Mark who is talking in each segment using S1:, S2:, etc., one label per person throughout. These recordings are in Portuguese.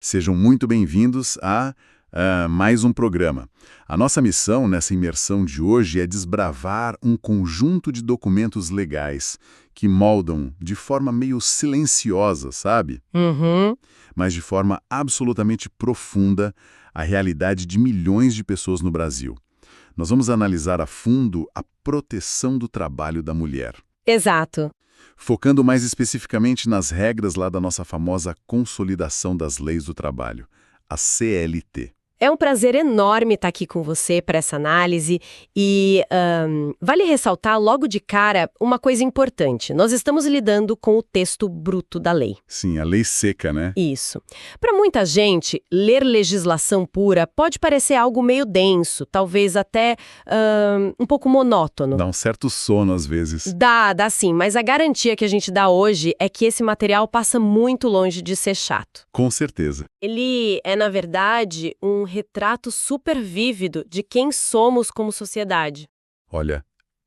S1: Sejam muito bem-vindos a mais um programa. A nossa missão nessa imersão de hoje é desbravar um conjunto de documentos legais que moldam de forma meio silenciosa, sabe?
S2: Uhum.
S1: Mas de forma absolutamente profunda a realidade de milhões de pessoas no Brasil. Nós vamos analisar a fundo a proteção do trabalho da mulher,
S2: Exato.
S1: focando mais especificamente nas regras lá da nossa famosa Consolidação das Leis do Trabalho, a CLT.
S2: É um prazer enorme estar aqui com você para essa análise e vale ressaltar logo de cara uma coisa importante. Nós estamos lidando com o texto bruto da lei.
S1: Sim, a lei seca, né?
S2: Isso. Para muita gente, ler legislação pura pode parecer algo meio denso, talvez até um pouco monótono.
S1: Dá um certo sono às vezes.
S2: Dá sim, mas a garantia que a gente dá hoje é que esse material passa muito longe de ser chato.
S1: Com certeza.
S2: Ele é, na verdade, um retrato super vívido de quem somos como sociedade.
S1: Olha,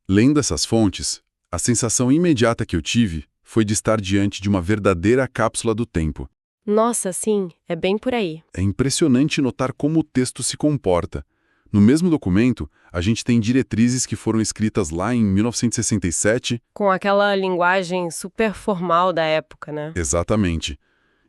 S1: lendo essas fontes, a sensação imediata que eu tive foi de estar diante de uma verdadeira cápsula do tempo.
S2: Nossa, sim, é bem por aí.
S1: É impressionante notar como o texto se comporta. No mesmo documento, a gente tem diretrizes que foram escritas lá em 1967.
S2: Com aquela linguagem super formal da época, né?
S1: Exatamente.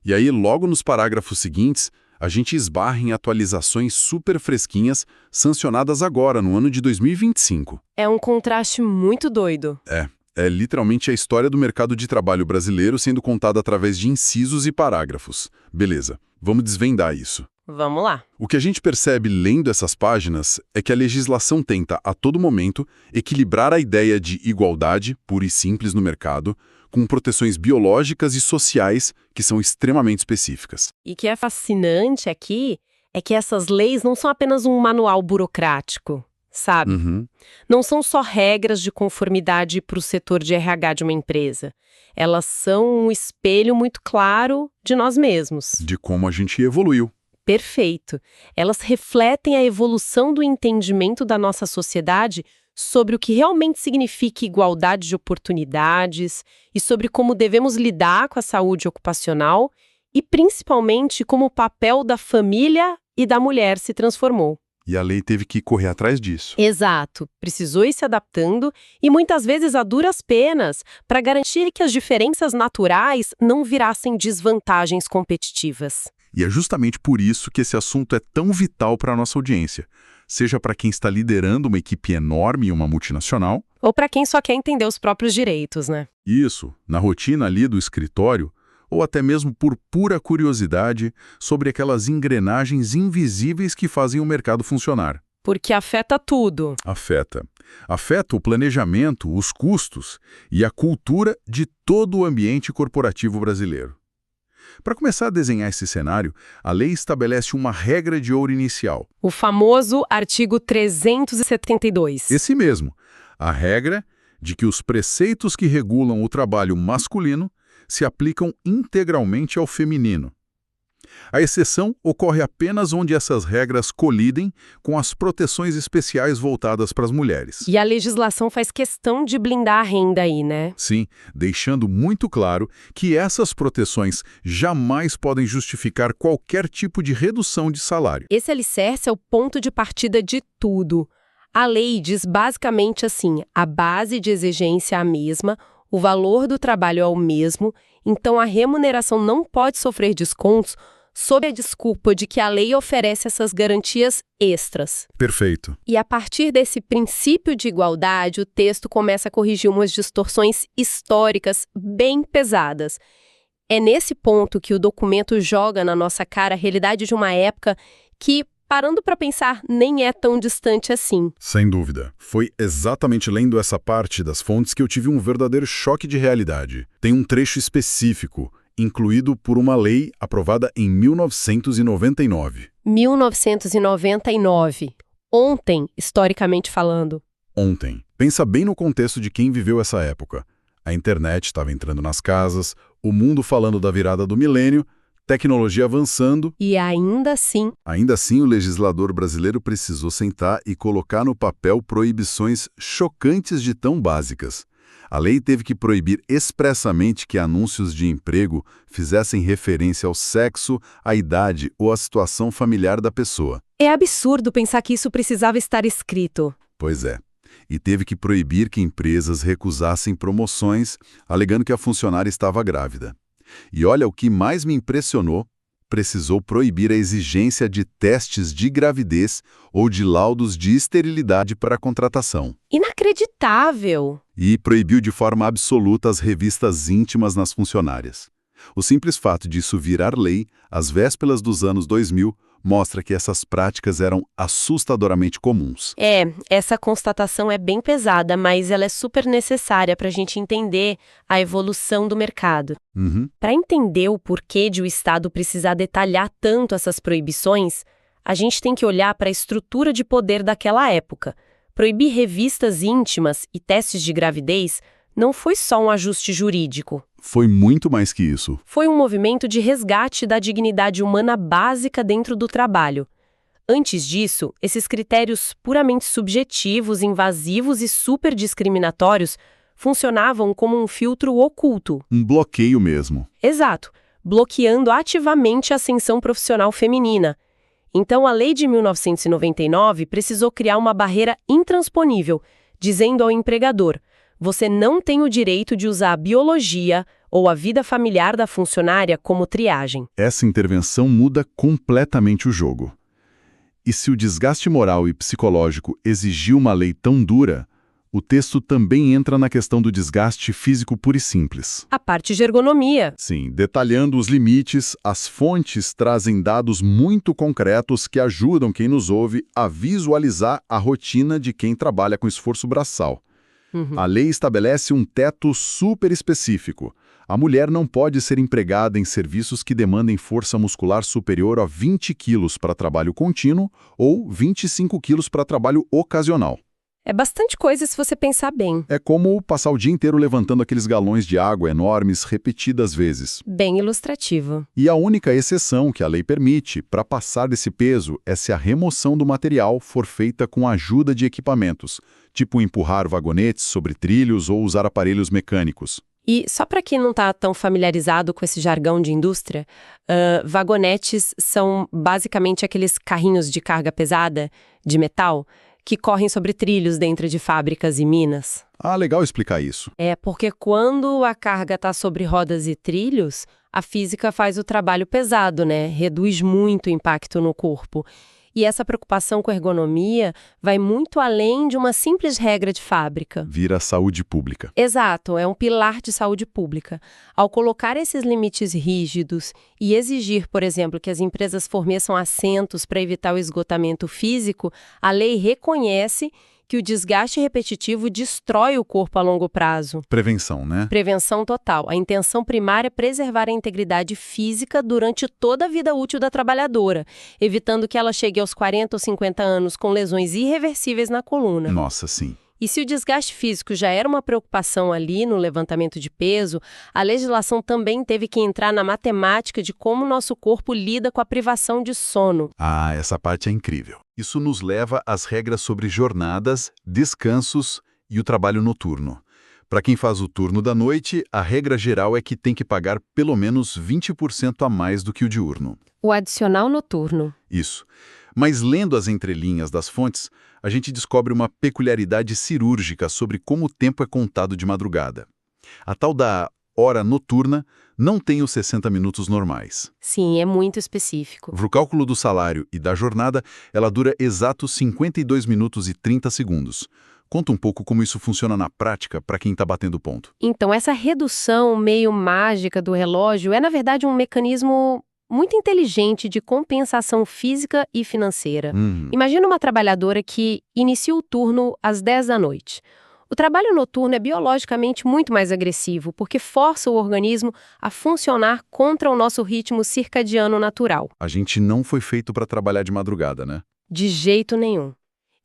S1: E aí, logo nos parágrafos seguintes, a gente esbarra em atualizações super fresquinhas, sancionadas agora, no ano de 2025.
S2: É um contraste muito doido.
S1: É literalmente a história do mercado de trabalho brasileiro sendo contada através de incisos e parágrafos. Beleza, vamos desvendar isso.
S2: Vamos lá.
S1: O que a gente percebe lendo essas páginas é que a legislação tenta, a todo momento, equilibrar a ideia de igualdade, pura e simples no mercado, com proteções biológicas e sociais que são extremamente específicas.
S2: E o que é fascinante aqui é que essas leis não são apenas um manual burocrático, sabe?
S1: Uhum.
S2: Não são só regras de conformidade para o setor de RH de uma empresa. Elas são um espelho muito claro de nós mesmos.
S1: De como a gente evoluiu.
S2: Perfeito. Elas refletem a evolução do entendimento da nossa sociedade sobre o que realmente significa igualdade de oportunidades e sobre como devemos lidar com a saúde ocupacional e, principalmente, como o papel da família e da mulher se transformou.
S1: E a lei teve que correr atrás disso.
S2: Exato. Precisou ir se adaptando e, muitas vezes, a duras penas, para garantir que as diferenças naturais não virassem desvantagens competitivas.
S1: E é justamente por isso que esse assunto é tão vital para a nossa audiência. Seja para quem está liderando uma equipe enorme em uma multinacional.
S2: Ou para quem só quer entender os próprios direitos, né?
S1: Isso, na rotina ali do escritório, ou até mesmo por pura curiosidade sobre aquelas engrenagens invisíveis que fazem o mercado funcionar.
S2: Porque afeta tudo.
S1: Afeta. Afeta o planejamento, os custos e a cultura de todo o ambiente corporativo brasileiro. Para começar a desenhar esse cenário, a lei estabelece uma regra de ouro inicial.
S2: O famoso artigo 372.
S1: Esse mesmo, a regra de que os preceitos que regulam o trabalho masculino se aplicam integralmente ao feminino. A exceção ocorre apenas onde essas regras colidem com as proteções especiais voltadas para as mulheres.
S2: E a legislação faz questão de blindar a renda aí, né?
S1: Sim, deixando muito claro que essas proteções jamais podem justificar qualquer tipo de redução de salário.
S2: Esse alicerce é o ponto de partida de tudo. A lei diz basicamente assim: a base de exigência é a mesma, o valor do trabalho é o mesmo, então a remuneração não pode sofrer descontos sob a desculpa de que a lei oferece essas garantias extras.
S1: Perfeito.
S2: E a partir desse princípio de igualdade, o texto começa a corrigir umas distorções históricas bem pesadas. É nesse ponto que o documento joga na nossa cara a realidade de uma época que, parando para pensar, nem é tão distante assim.
S1: Sem dúvida. Foi exatamente lendo essa parte das fontes que eu tive um verdadeiro choque de realidade. Tem um trecho específico, incluído por uma lei aprovada em 1999.
S2: 1999. Ontem, historicamente falando.
S1: Ontem. Pensa bem no contexto de quem viveu essa época. A internet estava entrando nas casas, o mundo falando da virada do milênio, tecnologia avançando.
S2: E ainda assim,
S1: o legislador brasileiro precisou sentar e colocar no papel proibições chocantes de tão básicas. A lei teve que proibir expressamente que anúncios de emprego fizessem referência ao sexo, à idade ou à situação familiar da pessoa.
S2: É absurdo pensar que isso precisava estar escrito.
S1: Pois é. E teve que proibir que empresas recusassem promoções, alegando que a funcionária estava grávida. E olha, o que mais me impressionou, precisou proibir a exigência de testes de gravidez ou de laudos de esterilidade para a contratação.
S2: Inacreditável!
S1: E proibiu de forma absoluta as revistas íntimas nas funcionárias. O simples fato de isso virar lei, às vésperas dos anos 2000, mostra que essas práticas eram assustadoramente comuns.
S2: Essa constatação é bem pesada, mas ela é super necessária para a gente entender a evolução do mercado. Para entender o porquê de o Estado precisar detalhar tanto essas proibições, a gente tem que olhar para a estrutura de poder daquela época. Proibir revistas íntimas e testes de gravidez não foi só um ajuste jurídico.
S1: Foi muito mais que isso.
S2: Foi um movimento de resgate da dignidade humana básica dentro do trabalho. Antes disso, esses critérios puramente subjetivos, invasivos e super discriminatórios funcionavam como um filtro oculto.
S1: Um bloqueio mesmo.
S2: Exato, bloqueando ativamente a ascensão profissional feminina. Então, a lei de 1999 precisou criar uma barreira intransponível, dizendo ao empregador: você não tem o direito de usar a biologia ou a vida familiar da funcionária como triagem.
S1: Essa intervenção muda completamente o jogo. E se o desgaste moral e psicológico exigiu uma lei tão dura, o texto também entra na questão do desgaste físico puro e simples.
S2: A parte de ergonomia.
S1: Sim, detalhando os limites, as fontes trazem dados muito concretos que ajudam quem nos ouve a visualizar a rotina de quem trabalha com esforço braçal. A lei estabelece um teto super específico. A mulher não pode ser empregada em serviços que demandem força muscular superior a 20 quilos para trabalho contínuo ou 25 quilos para trabalho ocasional.
S2: É bastante coisa se você pensar bem.
S1: É como passar o dia inteiro levantando aqueles galões de água enormes repetidas vezes.
S2: Bem ilustrativo.
S1: E a única exceção que a lei permite para passar desse peso é se a remoção do material for feita com a ajuda de equipamentos, tipo empurrar vagonetes sobre trilhos ou usar aparelhos mecânicos.
S2: E só para quem não está tão familiarizado com esse jargão de indústria, vagonetes são basicamente aqueles carrinhos de carga pesada, de metal, que correm sobre trilhos dentro de fábricas e minas.
S1: Ah, legal explicar isso.
S2: Porque quando a carga está sobre rodas e trilhos, a física faz o trabalho pesado, né? Reduz muito o impacto no corpo. E essa preocupação com a ergonomia vai muito além de uma simples regra de fábrica.
S1: Vira saúde pública.
S2: Exato, é um pilar de saúde pública. Ao colocar esses limites rígidos e exigir, por exemplo, que as empresas forneçam assentos para evitar o esgotamento físico, a lei reconhece que o desgaste repetitivo destrói o corpo a longo prazo.
S1: Prevenção, né?
S2: Prevenção total. A intenção primária é preservar a integridade física durante toda a vida útil da trabalhadora, evitando que ela chegue aos 40 ou 50 anos com lesões irreversíveis na coluna.
S1: Nossa, sim.
S2: E se o desgaste físico já era uma preocupação ali no levantamento de peso, a legislação também teve que entrar na matemática de como o nosso corpo lida com a privação de sono.
S1: Ah, essa parte é incrível. Isso nos leva às regras sobre jornadas, descansos e o trabalho noturno. Para quem faz o turno da noite, a regra geral é que tem que pagar pelo menos 20% a mais do que o diurno.
S2: O adicional noturno.
S1: Isso. Mas lendo as entrelinhas das fontes, a gente descobre uma peculiaridade cirúrgica sobre como o tempo é contado de madrugada. A tal da hora noturna não tem os 60 minutos normais.
S2: Sim, é muito específico.
S1: Para o cálculo do salário e da jornada, ela dura exatos 52 minutos e 30 segundos. Conta um pouco como isso funciona na prática para quem está batendo ponto.
S2: Então, essa redução meio mágica do relógio é, na verdade, um mecanismo muito inteligente de compensação física e financeira. Imagina uma trabalhadora que inicia o turno às 10 da noite. O trabalho noturno é biologicamente muito mais agressivo, porque força o organismo a funcionar contra o nosso ritmo circadiano natural.
S1: A gente não foi feito para trabalhar de madrugada, né?
S2: De jeito nenhum.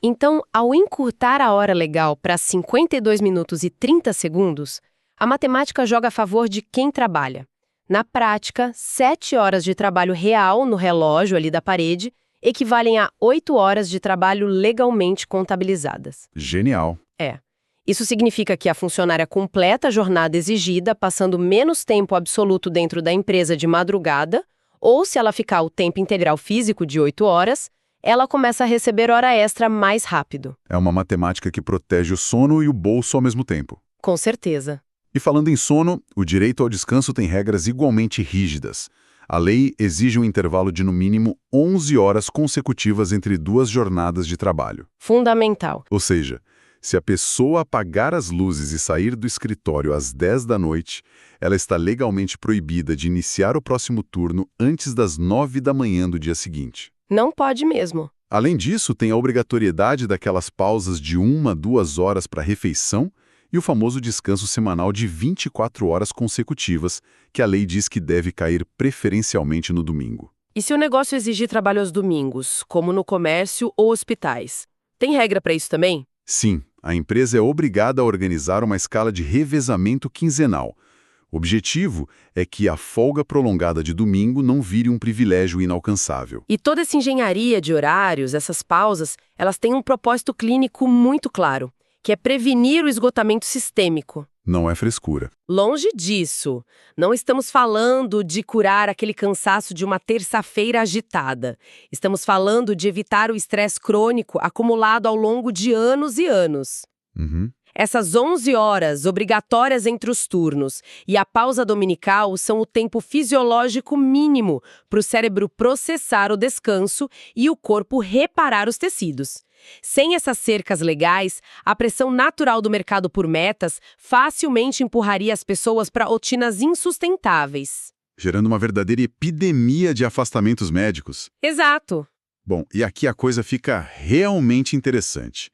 S2: Então, ao encurtar a hora legal para 52 minutos e 30 segundos, a matemática joga a favor de quem trabalha. Na prática, 7 horas de trabalho real no relógio ali da parede equivalem a 8 horas de trabalho legalmente contabilizadas.
S1: Genial.
S2: Isso significa que a funcionária completa a jornada exigida, passando menos tempo absoluto dentro da empresa de madrugada, ou se ela ficar o tempo integral físico de 8 horas, ela começa a receber hora extra mais rápido.
S1: É uma matemática que protege o sono e o bolso ao mesmo tempo.
S2: Com certeza.
S1: E falando em sono, o direito ao descanso tem regras igualmente rígidas. A lei exige um intervalo de no mínimo 11 horas consecutivas entre duas jornadas de trabalho.
S2: Fundamental.
S1: Ou seja, se a pessoa apagar as luzes e sair do escritório às 10 da noite, ela está legalmente proibida de iniciar o próximo turno antes das 9 da manhã do dia seguinte.
S2: Não pode mesmo.
S1: Além disso, tem a obrigatoriedade daquelas pausas de 1 a 2 horas para refeição e o famoso descanso semanal de 24 horas consecutivas, que a lei diz que deve cair preferencialmente no domingo.
S2: E se o negócio exigir trabalho aos domingos, como no comércio ou hospitais? Tem regra para isso também?
S1: Sim, a empresa é obrigada a organizar uma escala de revezamento quinzenal. O objetivo é que a folga prolongada de domingo não vire um privilégio inalcançável.
S2: E toda essa engenharia de horários, essas pausas, elas têm um propósito clínico muito claro, que é prevenir o esgotamento sistêmico.
S1: Não é frescura.
S2: Longe disso. Não estamos falando de curar aquele cansaço de uma terça-feira agitada. Estamos falando de evitar o estresse crônico acumulado ao longo de anos e anos. Essas 11 horas obrigatórias entre os turnos e a pausa dominical são o tempo fisiológico mínimo para o cérebro processar o descanso e o corpo reparar os tecidos. Sem essas cercas legais, a pressão natural do mercado por metas facilmente empurraria as pessoas para rotinas insustentáveis.
S1: Gerando uma verdadeira epidemia de afastamentos médicos.
S2: Exato.
S1: Bom, e aqui a coisa fica realmente interessante.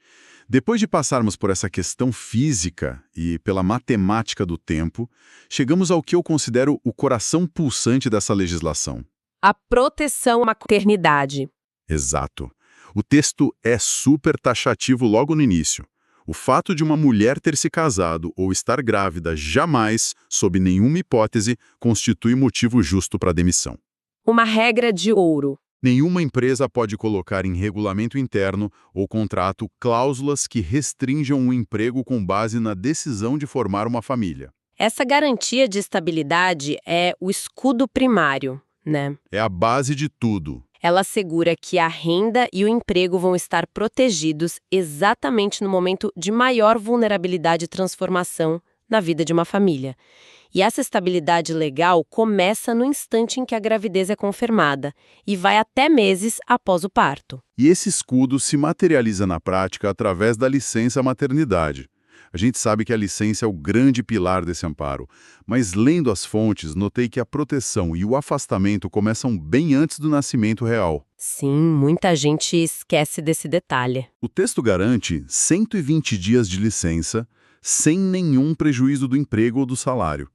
S1: Depois de passarmos por essa questão física e pela matemática do tempo, chegamos ao que eu considero o coração pulsante dessa legislação.
S2: A proteção à maternidade.
S1: Exato. O texto é super taxativo logo no início. O fato de uma mulher ter se casado ou estar grávida jamais, sob nenhuma hipótese, constitui motivo justo para demissão.
S2: Uma regra de ouro.
S1: Nenhuma empresa pode colocar em regulamento interno ou contrato cláusulas que restringam o emprego com base na decisão de formar uma família.
S2: Essa garantia de estabilidade é o escudo primário, né?
S1: É a base de tudo.
S2: Ela assegura que a renda e o emprego vão estar protegidos exatamente no momento de maior vulnerabilidade e transformação na vida de uma família. E essa estabilidade legal começa no instante em que a gravidez é confirmada e vai até meses após o parto.
S1: E esse escudo se materializa na prática através da licença maternidade. A gente sabe que a licença é o grande pilar desse amparo, mas lendo as fontes, notei que a proteção e o afastamento começam bem antes do nascimento real.
S2: Sim, muita gente esquece desse detalhe.
S1: O texto garante 120 dias de licença, sem nenhum prejuízo do emprego ou do salário.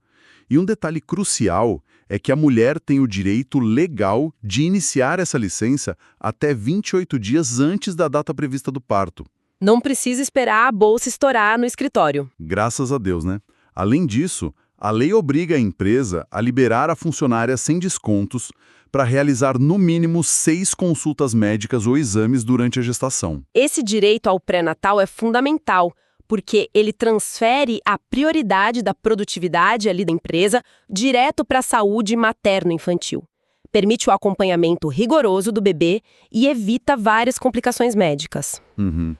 S1: E um detalhe crucial é que a mulher tem o direito legal de iniciar essa licença até 28 dias antes da data prevista do parto.
S2: Não precisa esperar a bolsa estourar no escritório.
S1: Graças a Deus, né? Além disso, a lei obriga a empresa a liberar a funcionária sem descontos para realizar no mínimo 6 consultas médicas ou exames durante a gestação.
S2: Esse direito ao pré-natal é fundamental, porque ele transfere a prioridade da produtividade ali da empresa direto para a saúde materno-infantil. Permite o acompanhamento rigoroso do bebê e evita várias complicações médicas.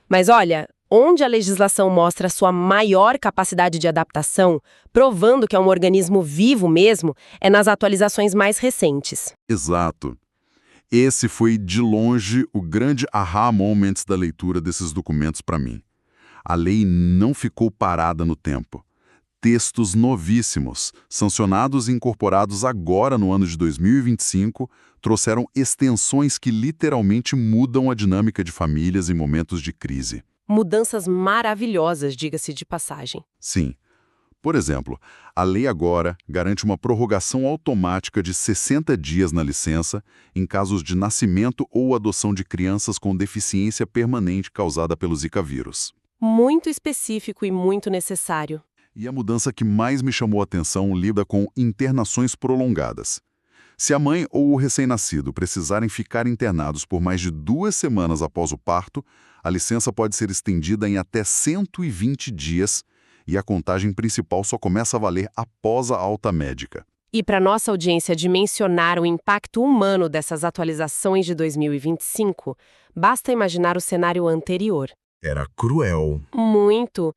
S2: Mas olha, onde a legislação mostra a sua maior capacidade de adaptação, provando que é um organismo vivo mesmo, é nas atualizações mais recentes.
S1: Exato. Esse foi, de longe, o grande aha moment da leitura desses documentos para mim. A lei não ficou parada no tempo. Textos novíssimos, sancionados e incorporados agora no ano de 2025, trouxeram extensões que literalmente mudam a dinâmica de famílias em momentos de crise.
S2: Mudanças maravilhosas, diga-se de passagem.
S1: Sim. Por exemplo, a lei agora garante uma prorrogação automática de 60 dias na licença em casos de nascimento ou adoção de crianças com deficiência permanente causada pelo Zika vírus.
S2: Muito específico e muito necessário.
S1: E a mudança que mais me chamou a atenção lida com internações prolongadas. Se a mãe ou o recém-nascido precisarem ficar internados por mais de 2 semanas após o parto, a licença pode ser estendida em até 120 dias e a contagem principal só começa a valer após a alta médica.
S2: E para nossa audiência dimensionar o impacto humano dessas atualizações de 2025, basta imaginar o cenário anterior.
S1: Era cruel.
S2: Muito.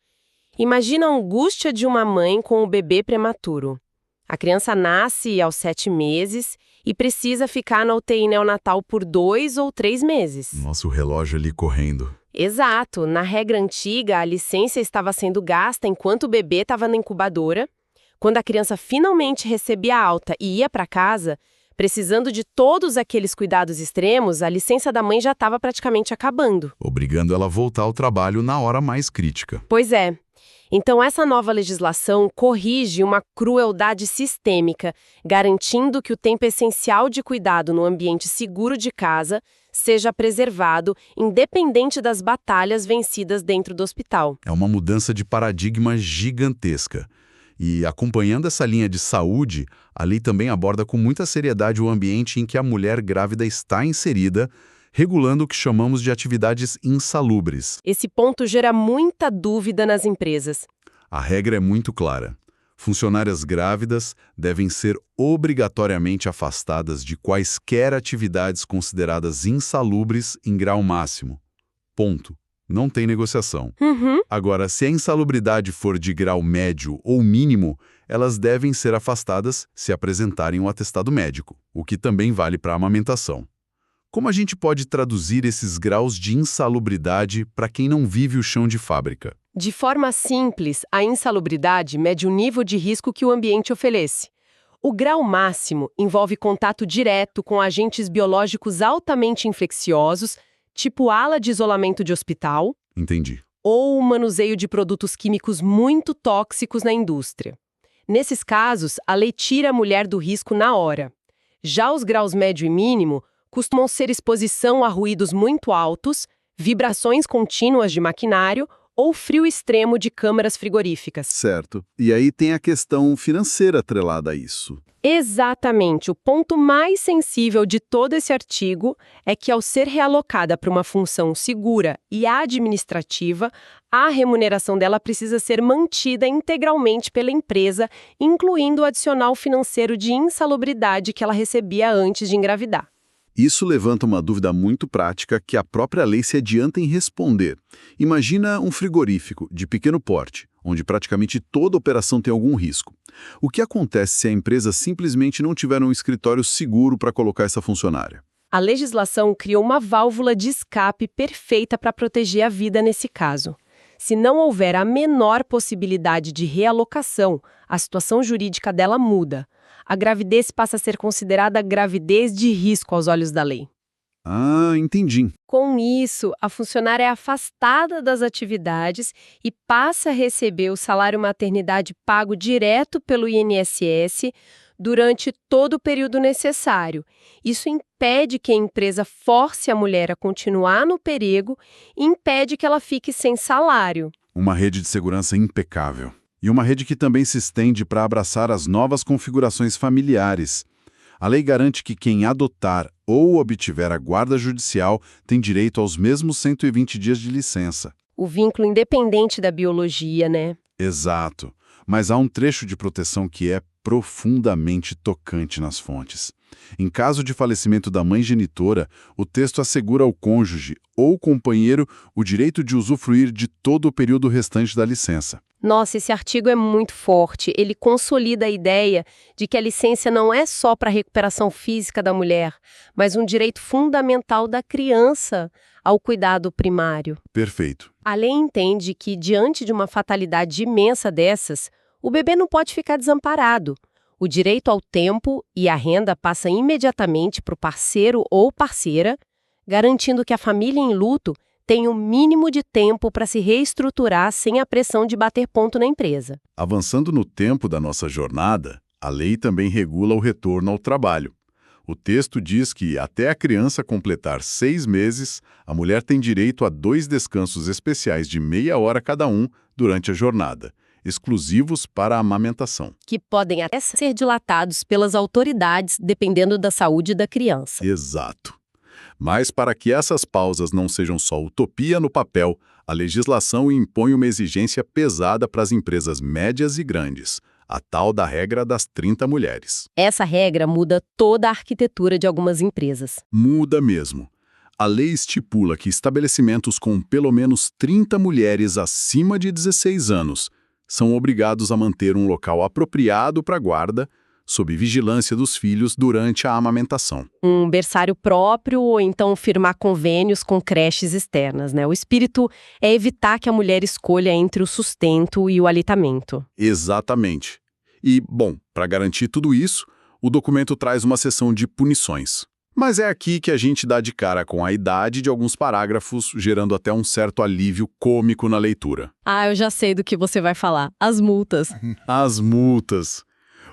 S2: Imagina a angústia de uma mãe com o bebê prematuro. A criança nasce aos 7 meses e precisa ficar na UTI neonatal por 2 ou 3 meses.
S1: Nossa, o relógio ali correndo.
S2: Exato. Na regra antiga, a licença estava sendo gasta enquanto o bebê estava na incubadora. Quando a criança finalmente recebia a alta e ia para casa, precisando de todos aqueles cuidados extremos, a licença da mãe já estava praticamente acabando.
S1: Obrigando ela a voltar ao trabalho na hora mais crítica.
S2: Pois é. Então, essa nova legislação corrige uma crueldade sistêmica, garantindo que o tempo essencial de cuidado no ambiente seguro de casa seja preservado, independente das batalhas vencidas dentro do hospital.
S1: É uma mudança de paradigma gigantesca. E, acompanhando essa linha de saúde, a lei também aborda com muita seriedade o ambiente em que a mulher grávida está inserida, regulando o que chamamos de atividades insalubres.
S2: Esse ponto gera muita dúvida nas empresas.
S1: A regra é muito clara. Funcionárias grávidas devem ser obrigatoriamente afastadas de quaisquer atividades consideradas insalubres em grau máximo. Ponto. Não tem negociação. Agora, se a insalubridade for de grau médio ou mínimo, elas devem ser afastadas se apresentarem um atestado médico, o que também vale para a amamentação. Como a gente pode traduzir esses graus de insalubridade para quem não vive o chão de fábrica?
S2: De forma simples, a insalubridade mede o nível de risco que o ambiente oferece. O grau máximo envolve contato direto com agentes biológicos altamente infecciosos, tipo ala de isolamento de hospital.
S1: Entendi.
S2: Ou o manuseio de produtos químicos muito tóxicos na indústria. Nesses casos, a lei tira a mulher do risco na hora. Já os graus médio e mínimo costumam ser exposição a ruídos muito altos, vibrações contínuas de maquinário ou frio extremo de câmaras frigoríficas.
S3: Certo. E aí tem a questão financeira atrelada a isso.
S2: Exatamente. O ponto mais sensível de todo esse artigo é que, ao ser realocada para uma função segura e administrativa, a remuneração dela precisa ser mantida integralmente pela empresa, incluindo o adicional financeiro de insalubridade que ela recebia antes de engravidar.
S3: Isso levanta uma dúvida muito prática que a própria lei se adianta em responder. Imagina um frigorífico de pequeno porte, onde praticamente toda operação tem algum risco. O que acontece se a empresa simplesmente não tiver um escritório seguro para colocar essa funcionária?
S2: A legislação criou uma válvula de escape perfeita para proteger a vida nesse caso. Se não houver a menor possibilidade de realocação, a situação jurídica dela muda. A gravidez passa a ser considerada gravidez de risco aos olhos da lei.
S3: Ah, entendi.
S2: Com isso, a funcionária é afastada das atividades e passa a receber o salário maternidade pago direto pelo INSS durante todo o período necessário. Isso impede que a empresa force a mulher a continuar no perego e impede que ela fique sem salário.
S1: Uma rede de segurança impecável. E uma rede que também se estende para abraçar as novas configurações familiares. A lei garante que quem adotar ou obtiver a guarda judicial tem direito aos mesmos 120 dias de licença.
S2: O vínculo independente da biologia, né?
S1: Exato. Mas há um trecho de proteção que é profundamente tocante nas fontes. Em caso de falecimento da mãe genitora, o texto assegura ao cônjuge ou companheiro o direito de usufruir de todo o período restante da licença.
S2: Nossa, esse artigo é muito forte. Ele consolida a ideia de que a licença não é só para a recuperação física da mulher, mas um direito fundamental da criança ao cuidado primário.
S1: Perfeito.
S2: A lei entende que, diante de uma fatalidade imensa dessas, o bebê não pode ficar desamparado. O direito ao tempo e à renda passa imediatamente para o parceiro ou parceira, garantindo que a família em luto tem o mínimo de tempo para se reestruturar sem a pressão de bater ponto na empresa.
S1: Avançando no tempo da nossa jornada, a lei também regula o retorno ao trabalho. O texto diz que, até a criança completar 6 meses, a mulher tem direito a 2 descansos especiais de meia hora cada um durante a jornada.
S3: exclusivos para a amamentação.
S2: Que podem até ser dilatados pelas autoridades, dependendo da saúde da criança.
S3: Exato. Mas para que essas pausas não sejam só utopia no papel, a legislação impõe uma exigência pesada para as empresas médias e grandes, a tal da regra das 30 mulheres.
S2: Essa regra muda toda a arquitetura de algumas empresas.
S3: Muda mesmo. A lei estipula que estabelecimentos com pelo menos 30 mulheres acima de 16 anos são obrigados a manter um local apropriado para guarda, sob vigilância dos filhos durante a amamentação.
S2: Um berçário próprio ou então firmar convênios com creches externas, né? O espírito é evitar que a mulher escolha entre o sustento e o aleitamento.
S3: Exatamente. E, bom, para garantir tudo isso, o documento traz uma seção de punições. Mas é aqui que a gente dá de cara com a idade de alguns parágrafos, gerando até um certo alívio cômico na leitura.
S2: Ah, eu já sei do que você vai falar. As multas.
S3: As multas.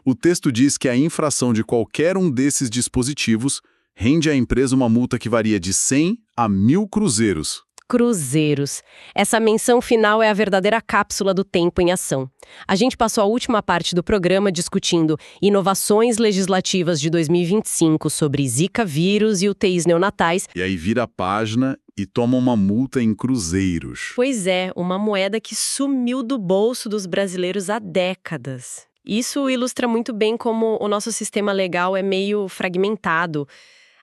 S3: O texto diz que a infração de qualquer um desses dispositivos rende à empresa uma multa que varia de 100 a 1.000 cruzeiros.
S2: Cruzeiros. Essa menção final é a verdadeira cápsula do tempo em ação. A gente passou a última parte do programa discutindo inovações legislativas de 2025 sobre Zika vírus e UTIs neonatais.
S3: E aí vira a página e toma uma multa em cruzeiros.
S2: Pois é, uma moeda que sumiu do bolso dos brasileiros há décadas. Isso ilustra muito bem como o nosso sistema legal é meio fragmentado.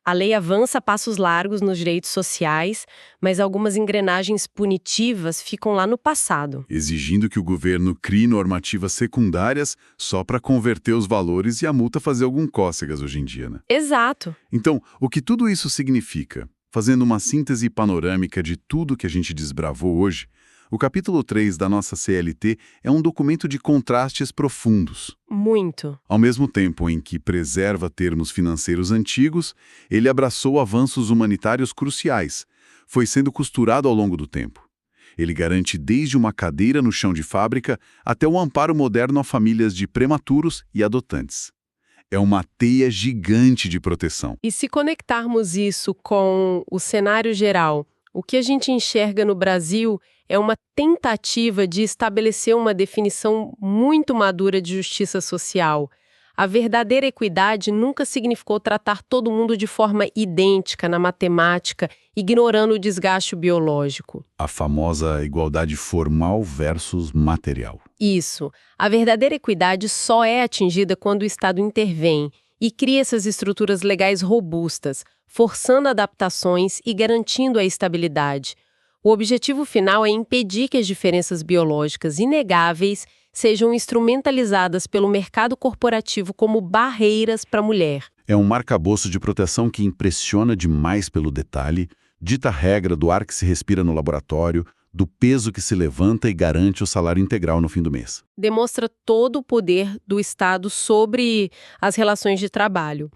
S2: A lei avança a passos largos nos direitos sociais, mas algumas engrenagens punitivas ficam lá no passado.
S3: Exigindo que o governo crie normativas secundárias só para converter os valores e a multa fazer algum cócegas hoje em dia, né?
S2: Exato.
S3: Então, o que tudo isso significa? Fazendo uma síntese panorâmica de tudo que a gente desbravou hoje, o capítulo 3 da nossa CLT é um documento de contrastes profundos.
S2: Muito.
S3: Ao mesmo tempo em que preserva termos financeiros antigos, ele abraçou avanços humanitários cruciais. Foi sendo costurado ao longo do tempo. Ele garante desde uma cadeira no chão de fábrica até um amparo moderno a famílias de prematuros e adotantes. É uma teia gigante de proteção.
S2: E se conectarmos isso com o cenário geral, o que a gente enxerga no Brasil é uma tentativa de estabelecer uma definição muito madura de justiça social. A verdadeira equidade nunca significou tratar todo mundo de forma idêntica na matemática, ignorando o desgaste biológico.
S3: A famosa igualdade formal versus material.
S2: Isso. A verdadeira equidade só é atingida quando o Estado intervém e cria essas estruturas legais robustas, forçando adaptações e garantindo a estabilidade. O objetivo final é impedir que as diferenças biológicas inegáveis sejam instrumentalizadas pelo mercado corporativo como barreiras para a mulher.
S3: É um arcabouço de proteção que impressiona demais pelo detalhe, dita a regra do ar que se respira no laboratório, do peso que se levanta e garante o salário integral no fim do mês.
S2: Demonstra todo o poder do Estado sobre as relações de trabalho.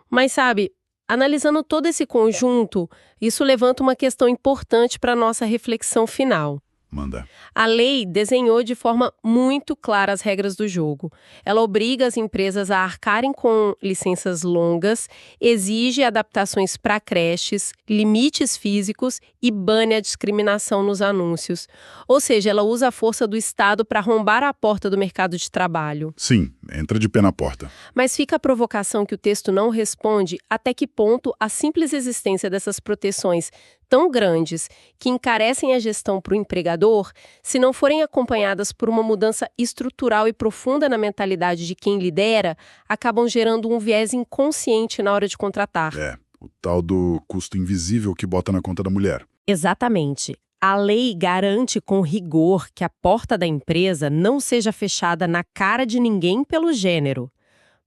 S2: Mas sabe, analisando todo esse conjunto, isso levanta uma questão importante para a nossa reflexão final.
S3: Manda.
S2: A lei desenhou de forma muito clara as regras do jogo. Ela obriga as empresas a arcarem com licenças longas, exige adaptações para creches, limites físicos e bane a discriminação nos anúncios. Ou seja, ela usa a força do Estado para arrombar a porta do mercado de trabalho.
S3: Sim, entra de pé na porta.
S2: Mas fica a provocação que o texto não responde até que ponto a simples existência dessas proteções tão grandes que encarecem a gestão para o empregador, se não forem acompanhadas por uma mudança estrutural e profunda na mentalidade de quem lidera, acabam gerando um viés inconsciente na hora de contratar.
S3: É, o tal do custo invisível que bota na conta da mulher.
S2: Exatamente. A lei garante com rigor que a porta da empresa não seja fechada na cara de ninguém pelo gênero.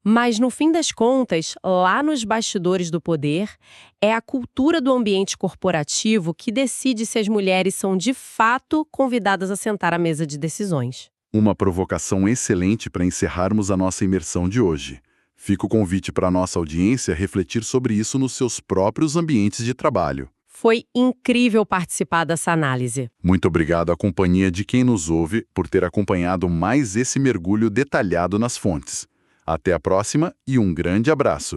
S2: Mas, no fim das contas, lá nos bastidores do poder, é a cultura do ambiente corporativo que decide se as mulheres são, de fato, convidadas a sentar à mesa de decisões.
S3: Uma provocação excelente para encerrarmos a nossa imersão de hoje. Fica o convite para a nossa audiência refletir sobre isso nos seus próprios ambientes de trabalho.
S2: Foi incrível participar dessa análise.
S3: Muito obrigado à companhia de quem nos ouve por ter acompanhado mais esse mergulho detalhado nas fontes. Até a próxima e um grande abraço!